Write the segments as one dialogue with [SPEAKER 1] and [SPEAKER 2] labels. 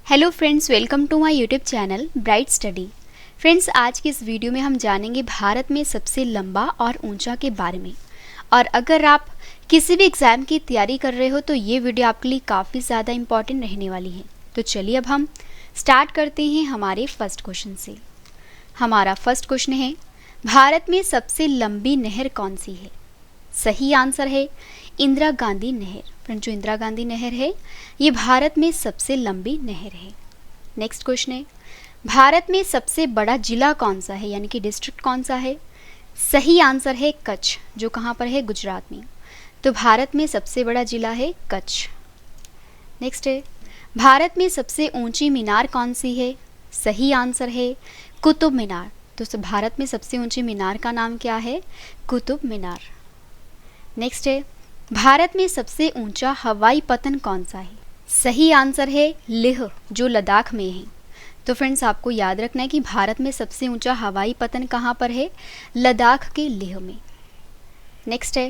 [SPEAKER 1] Hello friends, welcome to my YouTube channel bright study. Friends, आज की इस video में हम जानेंगे भारत में सबसे लंबा और ऊंचा के बारे में। और अगर आप किसी भी एग्ज़ाम की तैयारी कर रहे हो तो ये वीडियो आपके लिए काफ़ी ज़्यादा इंपॉर्टेंट रहने वाली है। तो चलिए अब हम स्टार्ट करते हैं हमारे फर्स्ट क्वेश्चन से। हमारा फर्स्ट क्वेश्चन है, भारत में सबसे लंबी नहर कौन सी है? सही आंसर है इंदिरा गांधी नहर। फ्रेंड, जो इंदिरा गांधी नहर है ये भारत में सबसे लंबी नहर है। नेक्स्ट क्वेश्चन है, भारत में सबसे बड़ा जिला कौन सा है, यानी कि डिस्ट्रिक्ट कौन सा है? सही आंसर है कच्छ, जो कहाँ पर है? गुजरात में। तो भारत में सबसे बड़ा जिला है कच्छ। नेक्स्ट है, भारत में सबसे ऊंची मीनार कौन सी है? सही आंसर है कुतुब मीनार। तो भारत में सबसे ऊंची मीनार का नाम क्या है? कुतुब मीनार। नेक्स्ट है, भारत में सबसे ऊंचा हवाई पतन कौन सा है? सही आंसर है लेह, जो लद्दाख में है। तो फ्रेंड्स, आपको याद रखना है कि भारत में सबसे ऊंचा हवाई पतन कहाँ पर है? लद्दाख के लेह में। नेक्स्ट है,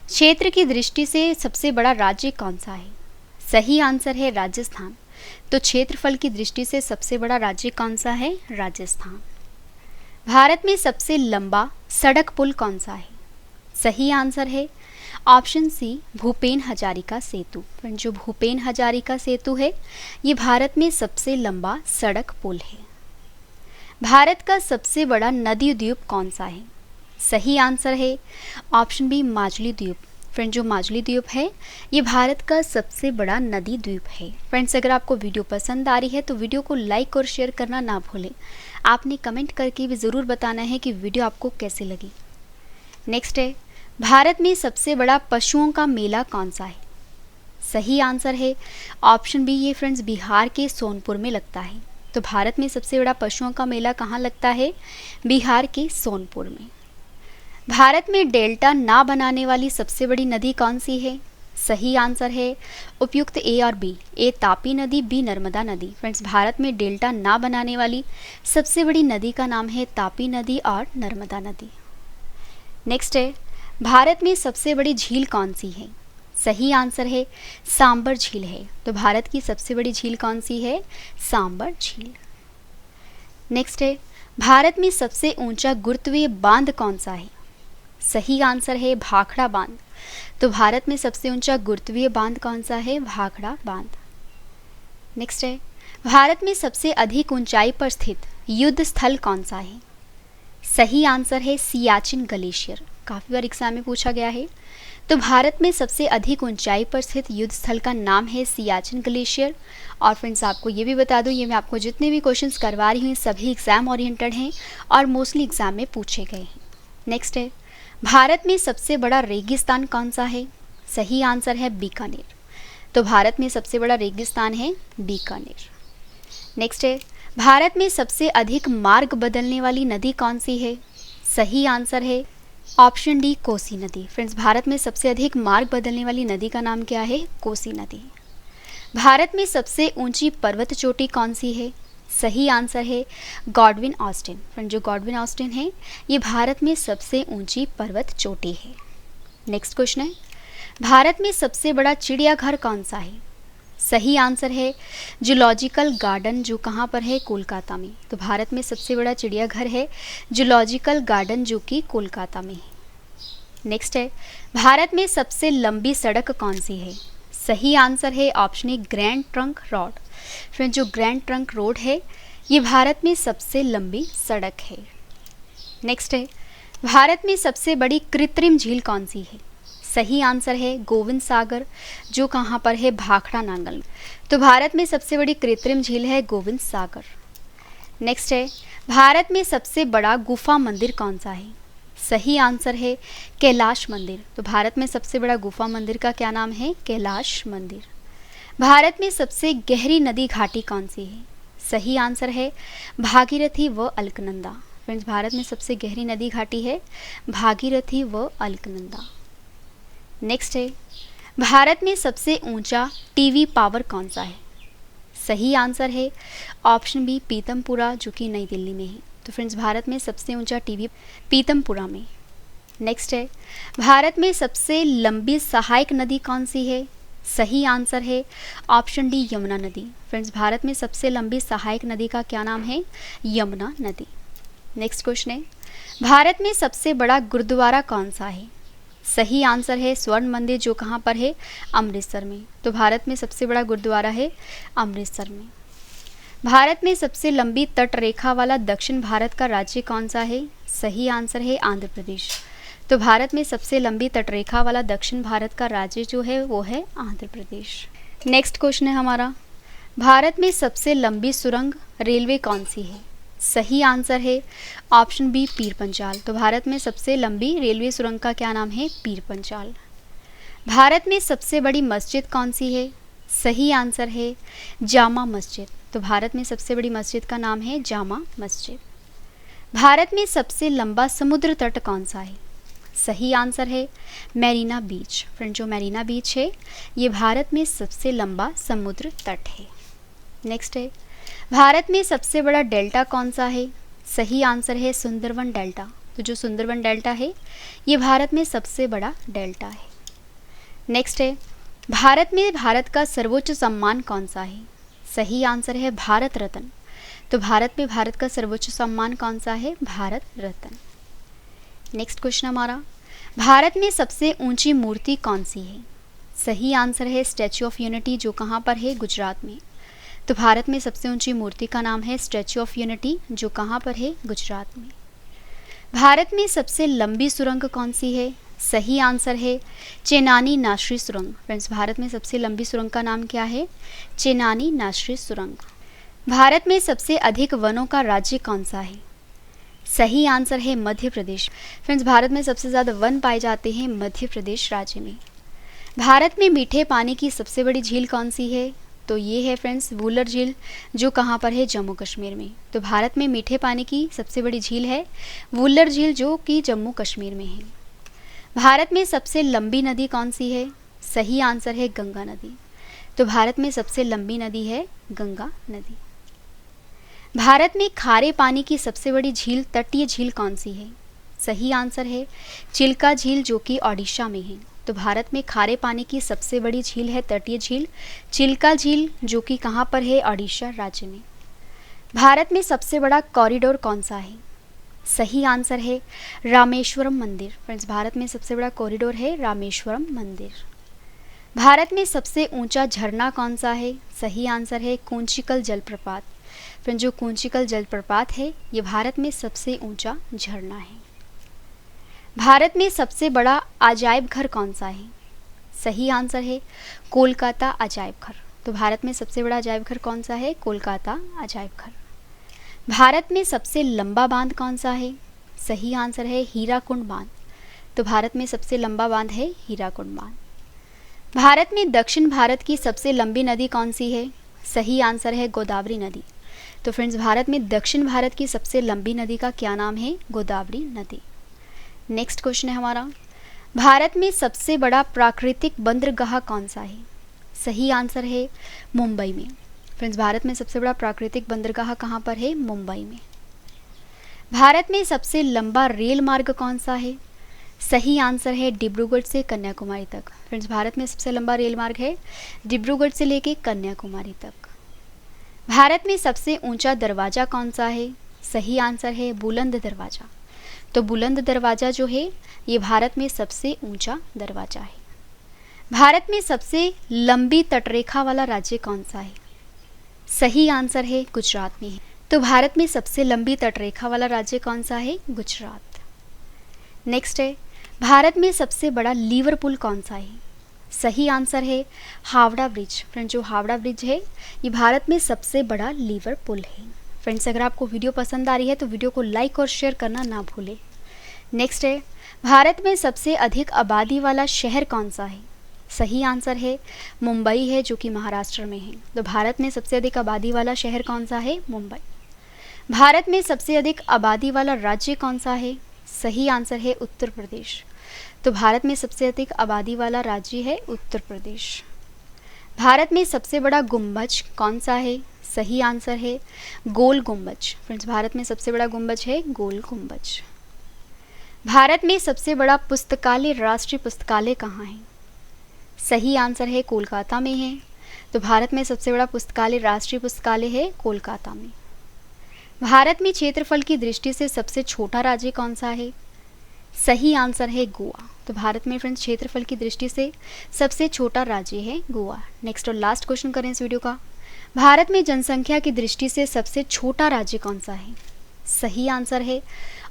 [SPEAKER 1] क्षेत्र की दृष्टि से सबसे बड़ा राज्य कौन सा है? सही आंसर है राजस्थान। तो क्षेत्रफल की दृष्टि से सबसे बड़ा राज्य कौन सा है? राजस्थान। भारत में सबसे लंबा सड़क पुल कौन सा है? सही आंसर है ऑप्शन सी भूपेन हजारिका सेतु। जो भूपेन हजारिका सेतु है ये भारत में सबसे लंबा सड़क पुल है। भारत का सबसे बड़ा नदी द्वीप कौन सा है? सही आंसर है ऑप्शन बी माजुली द्वीप। फ्रेंड, जो माजुली द्वीप है ये भारत का सबसे बड़ा नदी द्वीप है। फ्रेंड्स, अगर आपको वीडियो पसंद आ रही है तो वीडियो को लाइक और शेयर करना ना भूलें। आपने कमेंट करके भी ज़रूर बताना है कि वीडियो आपको कैसे लगी। नेक्स्ट है, भारत में सबसे बड़ा पशुओं का मेला कौन सा है? सही आंसर है ऑप्शन बी, ये फ्रेंड्स बिहार के सोनपुर में लगता है। तो भारत में सबसे बड़ा पशुओं का मेला कहाँ लगता है? बिहार के सोनपुर में। भारत में डेल्टा ना बनाने वाली सबसे बड़ी नदी कौन सी है? सही आंसर है उपयुक्त ए और बी, ए तापी नदी, बी नर्मदा नदी। फ्रेंड्स, भारत में डेल्टा ना बनाने वाली सबसे बड़ी नदी का नाम है तापी नदी और नर्मदा नदी। नेक्स्ट है, भारत में सबसे बड़ी झील कौन सी है? सही आंसर है सांबर झील है। तो भारत की सबसे बड़ी झील कौन सी है? सांबर झील। नेक्स्ट है, भारत में सबसे ऊंचा गुरुत्वीय बांध कौन सा है? सही आंसर है भाखड़ा बांध। तो भारत में सबसे ऊंचा गुरुत्वीय बांध कौन सा है? भाखड़ा बांध। नेक्स्ट है, भारत में सबसे अधिक ऊंचाई पर स्थित युद्ध स्थल कौन सा है? सही आंसर है सियाचिन ग्लेशियर। काफ़ी बार एग्जाम में पूछा गया है। तो भारत में सबसे अधिक ऊंचाई पर स्थित युद्ध स्थल का नाम है सियाचिन ग्लेशियर। और फ्रेंड्स, आपको ये भी बता दूं, ये मैं आपको जितने भी क्वेश्चंस करवा रही हूँ सभी एग्जाम ओरिएंटेड हैं और मोस्टली एग्जाम में पूछे गए हैं। नेक्स्ट है, भारत में सबसे बड़ा रेगिस्तान कौन सा है? सही आंसर है बीकानेर। तो भारत में सबसे बड़ा रेगिस्तान है बीकानेर। नेक्स्ट है, भारत में सबसे अधिक मार्ग बदलने वाली नदी कौन सी है? सही आंसर है ऑप्शन डी कोसी नदी। फ्रेंड्स, भारत में सबसे अधिक मार्ग बदलने वाली नदी का नाम क्या है? कोसी नदी। भारत में सबसे ऊंची पर्वत चोटी कौन सी है? सही आंसर है गॉडविन ऑस्टिन। फ्रेंड, जो गॉडविन ऑस्टिन है ये भारत में सबसे ऊंची पर्वत चोटी है। नेक्स्ट क्वेश्चन है, भारत में सबसे बड़ा चिड़ियाघर कौन सा है? सही आंसर है जूलॉजिकल गार्डन, जो कहाँ पर है? कोलकाता में। तो भारत में सबसे बड़ा चिड़ियाघर है जूलॉजिकल गार्डन, जो कि कोलकाता में है। नेक्स्ट है, भारत में सबसे लंबी सड़क कौन सी है? सही आंसर है option A grand trunk road. Friend, जो ग्रैंड ट्रंक रोड है ये भारत में सबसे लंबी सड़क है। नेक्स्ट है, भारत में सबसे बड़ी कृत्रिम झील कौन सी है? सही आंसर है गोविंद सागर, जो कहाँ पर है? भाखड़ा नांगल में। तो भारत में सबसे बड़ी कृत्रिम झील है गोविंद सागर। नेक्स्ट है, भारत में सबसे बड़ा गुफा मंदिर कौन सा है? सही आंसर है कैलाश मंदिर। तो भारत में सबसे बड़ा गुफा मंदिर का क्या नाम है? कैलाश मंदिर। भारत में सबसे गहरी नदी घाटी कौन सी है? सही आंसर है भागीरथी व अलकनंदा। फ्रेंड्स, भारत में सबसे गहरी नदी घाटी है भागीरथी व अलकनंदा। नेक्स्ट है, भारत में सबसे ऊंचा टीवी पावर कौन सा है? सही आंसर है ऑप्शन बी पीतमपुरा, जो कि नई दिल्ली में है। तो फ्रेंड्स, भारत में सबसे ऊंचा टीवी पीतमपुरा में। नेक्स्ट है, भारत में सबसे लंबी सहायक नदी कौन सी है? सही आंसर है ऑप्शन डी यमुना नदी। फ्रेंड्स, भारत में सबसे लंबी सहायक नदी का क्या नाम है? यमुना नदी। नेक्स्ट क्वेश्चन है, भारत में सबसे बड़ा गुरुद्वारा कौन सा है? सही आंसर है स्वर्ण मंदिर, जो कहाँ पर है? अमृतसर में। तो भारत में सबसे बड़ा गुरुद्वारा है अमृतसर में। भारत में सबसे लंबी तट रेखा वाला दक्षिण भारत का राज्य कौन सा है? सही आंसर है आंध्र प्रदेश। तो भारत में सबसे लंबी तटरेखा वाला दक्षिण भारत का राज्य जो है वो है आंध्र प्रदेश। नेक्स्ट क्वेश्चन है हमारा, भारत में सबसे लंबी सुरंग रेलवे कौन सी है? सही आंसर है ऑप्शन बी पीर पंचाल। तो भारत में सबसे लंबी रेलवे सुरंग का क्या नाम है? पीर पंचाल। भारत में सबसे बड़ी मस्जिद कौन सी है? सही आंसर है जामा मस्जिद। तो भारत में सबसे बड़ी मस्जिद का नाम है जामा मस्जिद। भारत में सबसे लंबा समुद्र तट कौन सा है? सही आंसर है मैरीना बीच। फ्रेंड, जो मैरीना बीच है ये भारत में सबसे लंबा समुद्र तट है। नेक्स्ट है, भारत में सबसे बड़ा डेल्टा कौन सा है? सही आंसर है सुंदरवन डेल्टा। तो जो सुंदरवन डेल्टा है ये भारत में सबसे बड़ा डेल्टा है। नेक्स्ट है, भारत में भारत का सर्वोच्च सम्मान कौन सा है? सही आंसर है भारत रत्न। तो भारत में भारत का सर्वोच्च सम्मान कौन सा है? भारत रत्न। नेक्स्ट क्वेश्चन हमारा, भारत में सबसे ऊंची मूर्ति कौन सी है? सही आंसर है स्टैच्यू ऑफ यूनिटी, जो कहाँ पर है? गुजरात में। तो भारत में सबसे ऊंची मूर्ति का नाम है स्टैच्यू ऑफ यूनिटी, जो कहाँ पर है? गुजरात में। भारत में सबसे लंबी सुरंग कौन सी है? सही आंसर है चेनानी नाशरी सुरंग। फ्रेंड्स, भारत में सबसे लंबी सुरंग का नाम क्या है? चेनानी नाशरी सुरंग। भारत में सबसे अधिक वनों का राज्य कौन सा है? सही आंसर है मध्य प्रदेश। फ्रेंड्स, भारत में सबसे ज़्यादा वन पाए जाते हैं मध्य प्रदेश राज्य में। भारत में मीठे पानी की सबसे बड़ी झील कौन सी है? तो ये है फ्रेंड्स वुलर झील, जो कहाँ पर है? जम्मू कश्मीर में। तो भारत में मीठे पानी की सबसे बड़ी झील है वुलर झील, जो कि जम्मू कश्मीर में है। भारत में सबसे लंबी नदी कौन सी है? सही आंसर है गंगा नदी। तो भारत में सबसे लंबी नदी है गंगा नदी। भारत में खारे पानी की सबसे बड़ी झील तटीय झील कौन सी है? सही आंसर है चिल्का झील, जो कि ओडिशा में है। तो भारत में खारे पानी की सबसे बड़ी झील है तटीय झील चिल्का झील, जो कि कहाँ पर है? ओडिशा राज्य में। भारत में सबसे बड़ा कॉरिडोर कौन सा है? सही आंसर है रामेश्वरम मंदिर। फ्रेंड्स, भारत में सबसे बड़ा कॉरिडोर है रामेश्वरम मंदिर। भारत में सबसे ऊंचा झरना कौन सा है? सही आंसर है कुंचिकल जलप्रपात। फ्रेंड्स, जो कुंचिकल जलप्रपात है ये भारत में सबसे ऊंचा झरना है। भारत में सबसे बड़ा अजायब घर कौन सा है? सही आंसर है कोलकाता अजायब घर। तो भारत में सबसे बड़ा अजायब घर कौन सा है? कोलकाता अजायब घर। भारत में सबसे लंबा बांध कौन सा है? सही आंसर है हीराकुंड बांध। तो भारत में सबसे लंबा बांध है हीराकुंड बांध। भारत में दक्षिण भारत की सबसे लंबी नदी कौन सी है? सही आंसर है गोदावरी नदी। तो फ्रेंड्स, भारत में दक्षिण भारत की सबसे लंबी नदी का क्या नाम है? गोदावरी नदी। नेक्स्ट क्वेश्चन है हमारा, भारत में सबसे बड़ा प्राकृतिक बंदरगाह कौन सा है? सही आंसर है मुंबई में। फ्रेंड्स, भारत में सबसे बड़ा प्राकृतिक बंदरगाह कहाँ पर है? मुंबई में। भारत में सबसे लंबा रेल मार्ग कौन सा है? सही आंसर है डिब्रूगढ़ से कन्याकुमारी तक। फ्रेंड्स, भारत में सबसे लंबा रेल मार्ग है डिब्रूगढ़ से लेके कन्याकुमारी तक। भारत में सबसे ऊंचा दरवाज़ा कौन सा है? सही आंसर है बुलंद दरवाज़ा। तो बुलंद दरवाज़ा जो है ये भारत में सबसे ऊंचा दरवाज़ा है। भारत में सबसे लंबी तटरेखा वाला राज्य कौन सा है? सही आंसर है गुजरात में है। तो भारत में सबसे लंबी तटरेखा वाला राज्य कौन सा है? गुजरात। नेक्स्ट है, भारत में सबसे बड़ा लीवर पुल कौन सा है? सही आंसर है हावड़ा ब्रिज। फ्रेंड्स, जो हावड़ा ब्रिज है ये भारत में सबसे बड़ा लीवर पुल है। फ्रेंड्स, अगर आपको वीडियो पसंद आ रही है तो वीडियो को लाइक और शेयर करना ना भूलें। नेक्स्ट है, भारत में सबसे अधिक आबादी वाला शहर कौन सा है? सही आंसर है मुंबई है, जो कि महाराष्ट्र में है। तो भारत में सबसे अधिक आबादी वाला शहर कौन सा है? मुंबई। भारत में सबसे अधिक आबादी वाला राज्य कौन सा है? सही आंसर है उत्तर प्रदेश। तो भारत में सबसे अधिक आबादी वाला राज्य है उत्तर प्रदेश। भारत में सबसे बड़ा गुंबज कौन सा है? सही आंसर है गोल गुंबज। फ्रेंड्स, भारत में सबसे बड़ा गुंबज है गोल गुंबज। भारत में सबसे बड़ा पुस्तकालय राष्ट्रीय पुस्तकालय कहाँ है? सही आंसर है कोलकाता में है। तो भारत में सबसे बड़ा पुस्तकालय, राष्ट्रीय पुस्तकालय है कोलकाता में। भारत में क्षेत्रफल की दृष्टि से सबसे छोटा राज्य कौन सा है? सही आंसर है गोवा। तो भारत में फ्रेंड्स क्षेत्रफल की दृष्टि से सबसे छोटा राज्य है गोवा। नेक्स्ट और लास्ट क्वेश्चन करें इस वीडियो का। भारत में जनसंख्या की दृष्टि से सबसे छोटा राज्य कौन सा है? सही आंसर है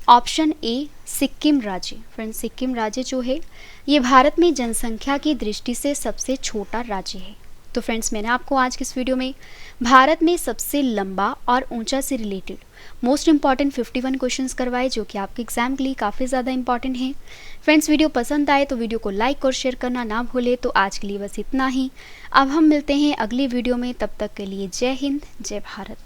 [SPEAKER 1] ऑप्शन ए सिक्किम राज्य। फ्रेंड्स सिक्किम राज्य जो है ये भारत में जनसंख्या की दृष्टि से सबसे छोटा राज्य है। तो फ्रेंड्स मैंने आपको आज की इस वीडियो में भारत में सबसे लंबा और ऊंचा से रिलेटेड मोस्ट इंपॉर्टेंट 51 क्वेश्चंस करवाए जो कि आपके एग्जाम के लिए काफ़ी ज़्यादा इंपॉर्टेंट हैं। फ्रेंड्स वीडियो पसंद आए तो वीडियो को लाइक और शेयर करना ना भूले। तो आज के लिए बस इतना ही। अब हम मिलते हैं अगली वीडियो में, तब तक के लिए जय हिंद, जय भारत।